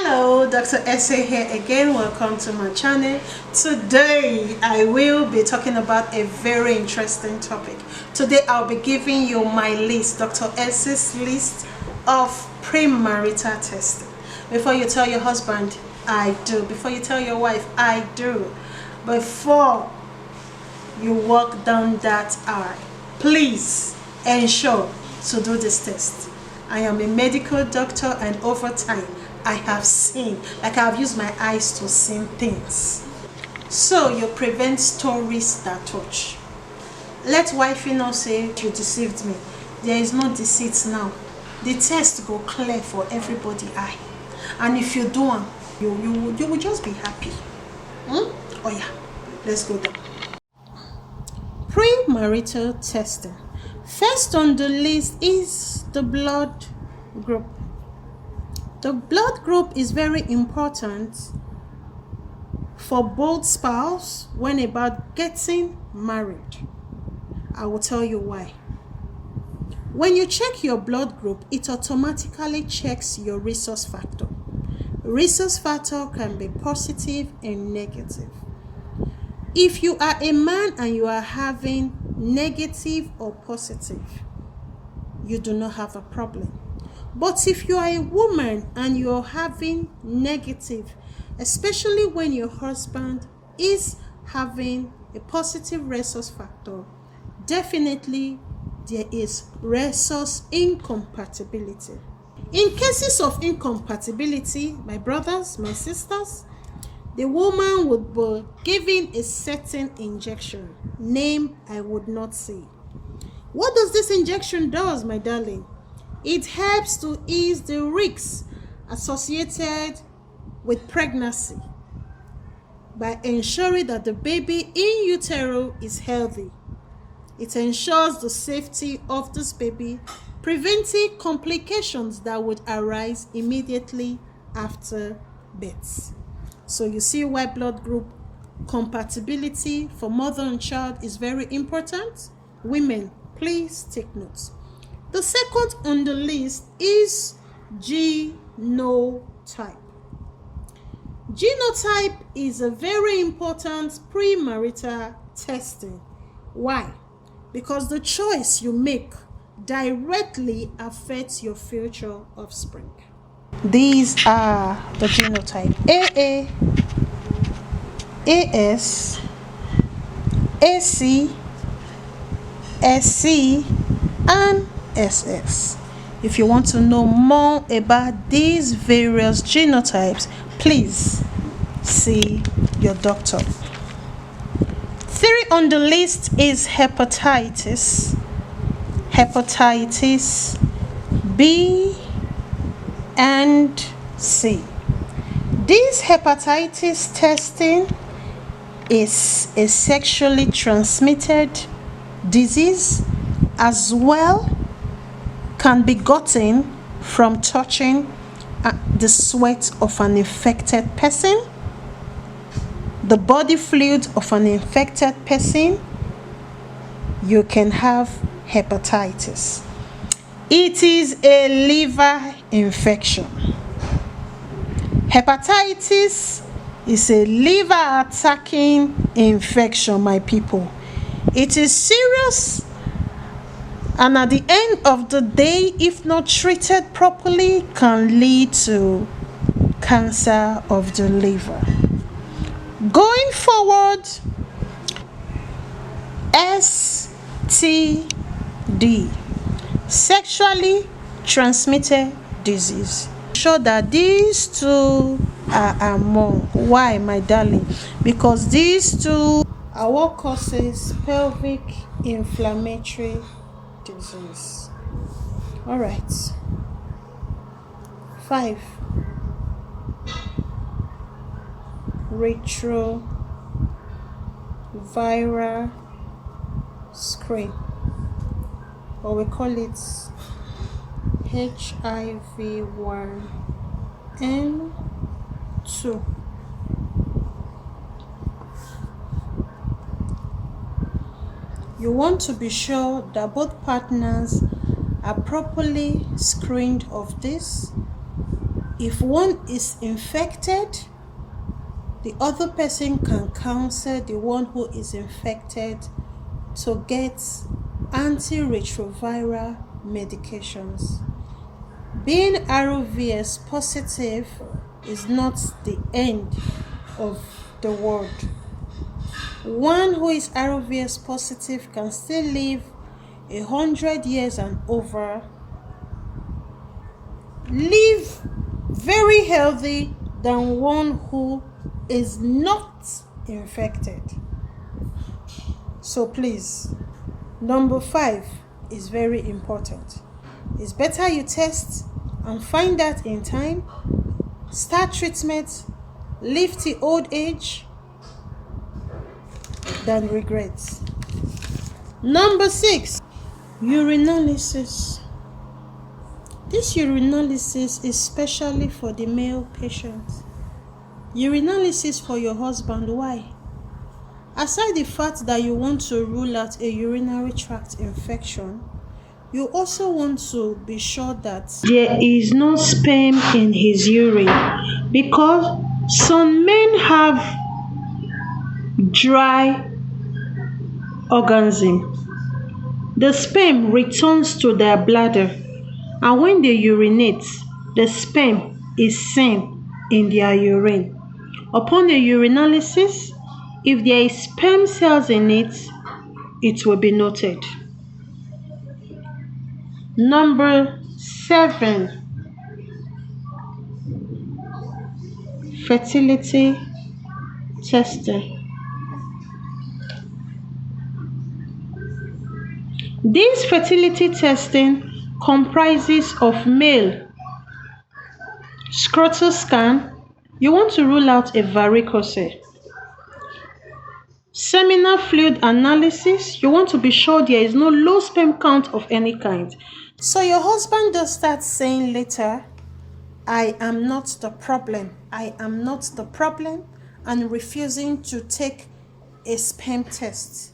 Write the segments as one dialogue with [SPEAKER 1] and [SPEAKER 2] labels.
[SPEAKER 1] Hello, Dr. Essay here again. Welcome to my channel. Today I will be talking about a very interesting topic. Today I'll be giving you my list, Dr. Essay's list of premarital testing. Before you tell your husband, I do. Before you tell your wife, I do. Before you walk down that aisle, please ensure to do this test. I am a medical doctor, and over time I have seen, like I've used my eyes to see things. So you prevent stories that touch. Let wifey not say you deceived me. There is no deceit now. The test go clear for everybody eye. And if you do one, you will just be happy. Oh yeah, let's go down. Premarital testing. First on the list is the blood group. The blood group is very important for both spouses when about getting married. I will tell you why. When you check your blood group, it automatically checks your rhesus factor. Rhesus factor can be positive and negative. If you are a man and you are having negative or positive, you do not have a problem. But if you are a woman and you are having negative, especially when your husband is having a positive rhesus factor, definitely there is rhesus incompatibility. In cases of incompatibility, my brothers, my sisters, the woman would be given a certain injection, name I would not say. What does this injection do, my darling? It helps to ease the risks associated with pregnancy by ensuring that the baby in utero is healthy. It ensures the safety of this baby, preventing complications that would arise immediately after birth. So you see why blood group compatibility for mother and child is very important. Women, please take notes. The second on the list is genotype. Genotype is a very important premarital testing. Why? Because the choice you make directly affects your future offspring. These are the genotype: AA, AS, AC, SC, and SS. If you want to know more about these various genotypes, please see your doctor. 3 on the list is hepatitis B and C. This hepatitis testing is a sexually transmitted disease, as well can be gotten from touching the sweat of an infected person, the body fluid of an infected person. You can have hepatitis. It is a liver infection. Hepatitis is a liver attacking infection, my people. It is serious, and at the end of the day, if not treated properly, can lead to cancer of the liver. Going forward, STD, sexually transmitted disease. Sure that these two are among. Why, my darling? Because these two are what causes pelvic inflammatory disease. All right. 5, retroviral screen, or we call it HIV-1 and 2. You want to be sure that both partners are properly screened of this If one is infected, the other person can counsel the one who is infected to get antiretroviral medications. Being RVS positive is not the end of the world. One who is RVS positive can still live 100 years and over, live very healthy than one who is not infected. So please, number 5 is very important. It's better you test and find out in time, start treatment, live to old age, than regrets. Number 6, urinalysis. This urinalysis is specially for the male patient. Urinalysis for your husband. Why? Aside the fact that you want to rule out a urinary tract infection, you also want to be sure that there is no sperm in his urine, because some men have dry organism. The sperm returns to their bladder, and when they urinate, the sperm is seen in their urine. Upon a urinalysis, if there is sperm cells in it, it will be noted. Number 7, fertility testing. This fertility testing comprises of male scrotal scan. You want to rule out a varicose. Seminal fluid analysis. You want to be sure there is no low sperm count of any kind. So your husband does start saying later, I am not the problem. I am not the problem, and refusing to take a sperm test.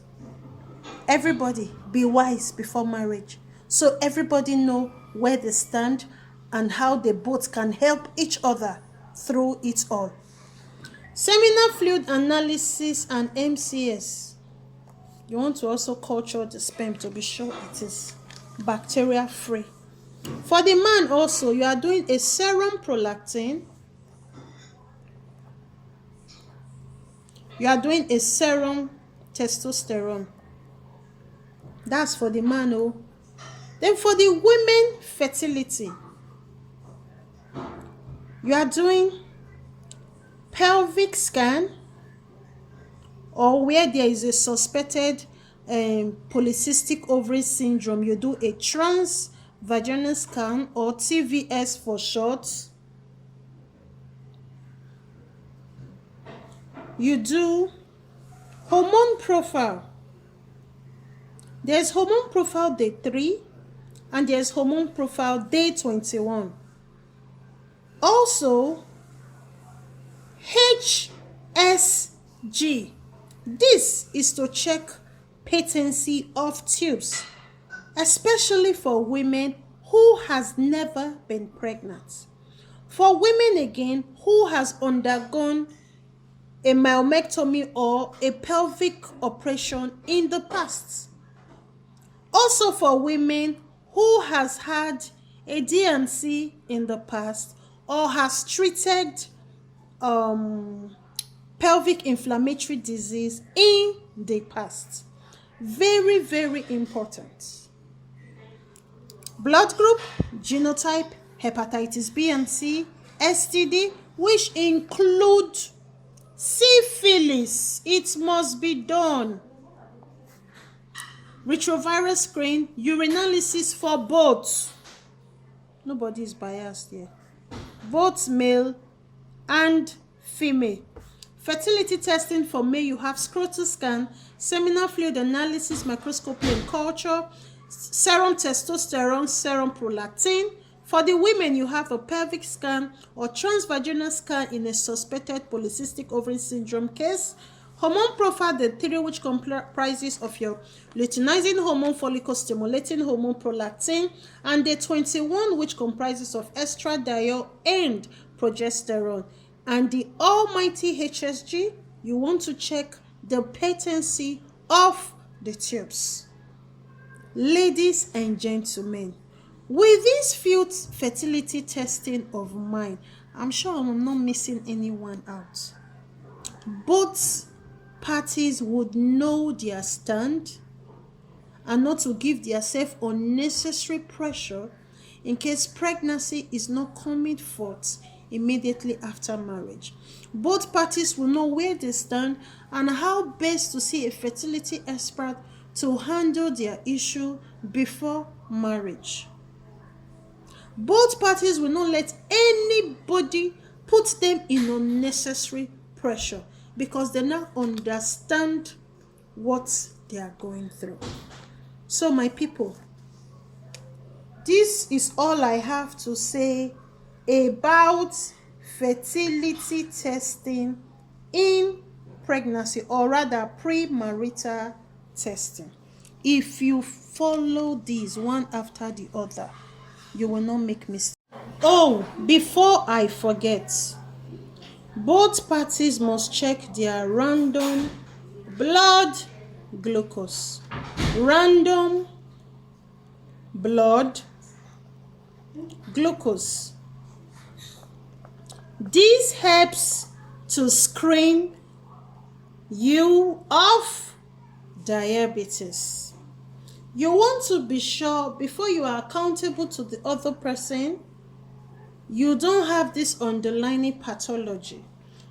[SPEAKER 1] Everybody be wise before marriage, so everybody know where they stand and how they both can help each other through it all. Seminal fluid analysis and MCS. You want to also culture the sperm to be sure it is bacteria free. For the man also, you are doing a serum prolactin. You are doing a serum testosterone. That's for the man. Oh. Then for the women, fertility. You are doing pelvic scan, or where there is a suspected polycystic ovary syndrome, you do a transvaginal scan, or TVS for short. You do hormone profile. There's hormone profile day 3 and there's hormone profile day 21. Also, HSG. This is to check patency of tubes, especially for women who has never been pregnant. For women again who has undergone a myomectomy or a pelvic operation in the past. Also for women who has had a D&C in the past or has treated pelvic inflammatory disease in the past. Very, very important. Blood group, genotype, hepatitis B and C, STD, which include syphilis. It must be done. Retrovirus screen, urinalysis for both. Nobody is biased here. Both male and female. Fertility testing for male, you have scrotal scan, seminal fluid analysis, microscopy and culture, serum testosterone, serum prolactin. For the women, you have a pelvic scan or transvaginal scan in a suspected polycystic ovary syndrome case. Hormone profile, the 3, which comprises of your luteinizing hormone, follicle stimulating hormone, prolactin, and the 21, which comprises of estradiol and progesterone. And the almighty HSG, you want to check the patency of the tubes. Ladies and gentlemen, with this few fertility testing of mine, I'm sure I'm not missing anyone out. Both parties would know their stand and not to give themselves unnecessary pressure in case pregnancy is not coming forth immediately after marriage. Both parties will know where they stand and how best to see a fertility expert to handle their issue before marriage. Both parties will not let anybody put them in unnecessary pressure because they now understand what they are going through. So my people, this is all I have to say about fertility testing in pregnancy, or rather premarital testing. If you follow these one after the other, you will not make mistakes. Oh, before I forget, both parties must check their random blood glucose. Random blood glucose. This helps to screen you of diabetes. You want to be sure before you are accountable to the other person, you don't have this underlying pathology.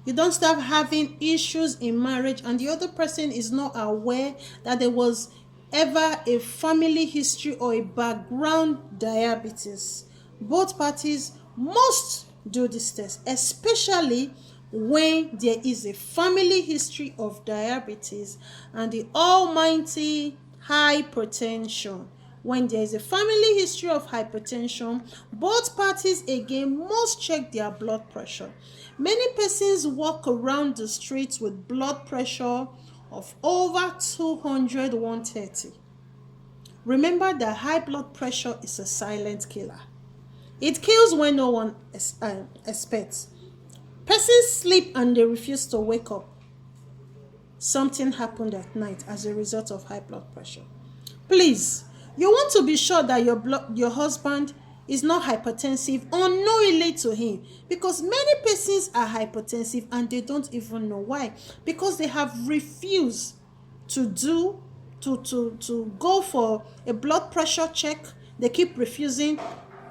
[SPEAKER 1] You don't start having issues in marriage and the other person is not aware that there was ever a family history or a background diabetes. Both parties must do this test, especially when there is a family history of diabetes and the almighty hypertension. When there is a family history of hypertension, both parties again must check their blood pressure. Many persons walk around the streets with blood pressure of over 200, 130. Remember that high blood pressure is a silent killer. It kills when no one expects. Persons sleep and they refuse to wake up. Something happened at night as a result of high blood pressure. Please, you want to be sure that your husband is not hypertensive unknowingly to him, because many persons are hypertensive and they don't even know why, because they have refused to go for a blood pressure check. They keep refusing.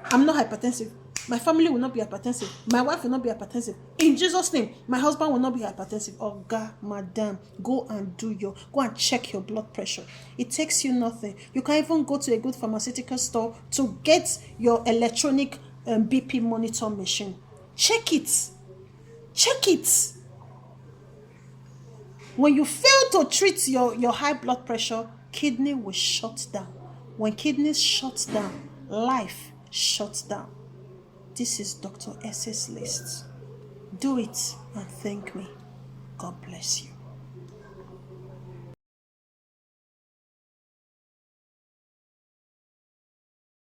[SPEAKER 1] I'm not hypertensive. My family will not be hypertensive. My wife will not be hypertensive. In Jesus' name, my husband will not be hypertensive. Oh God, madam, go and check your blood pressure. It takes you nothing. You can even go to a good pharmaceutical store to get your electronic BP monitor machine. Check it. Check it. When you fail to treat your high blood pressure, kidney will shut down. When kidneys shut down, life shuts down. This is Dr. S's list. Do it and thank me. God bless you.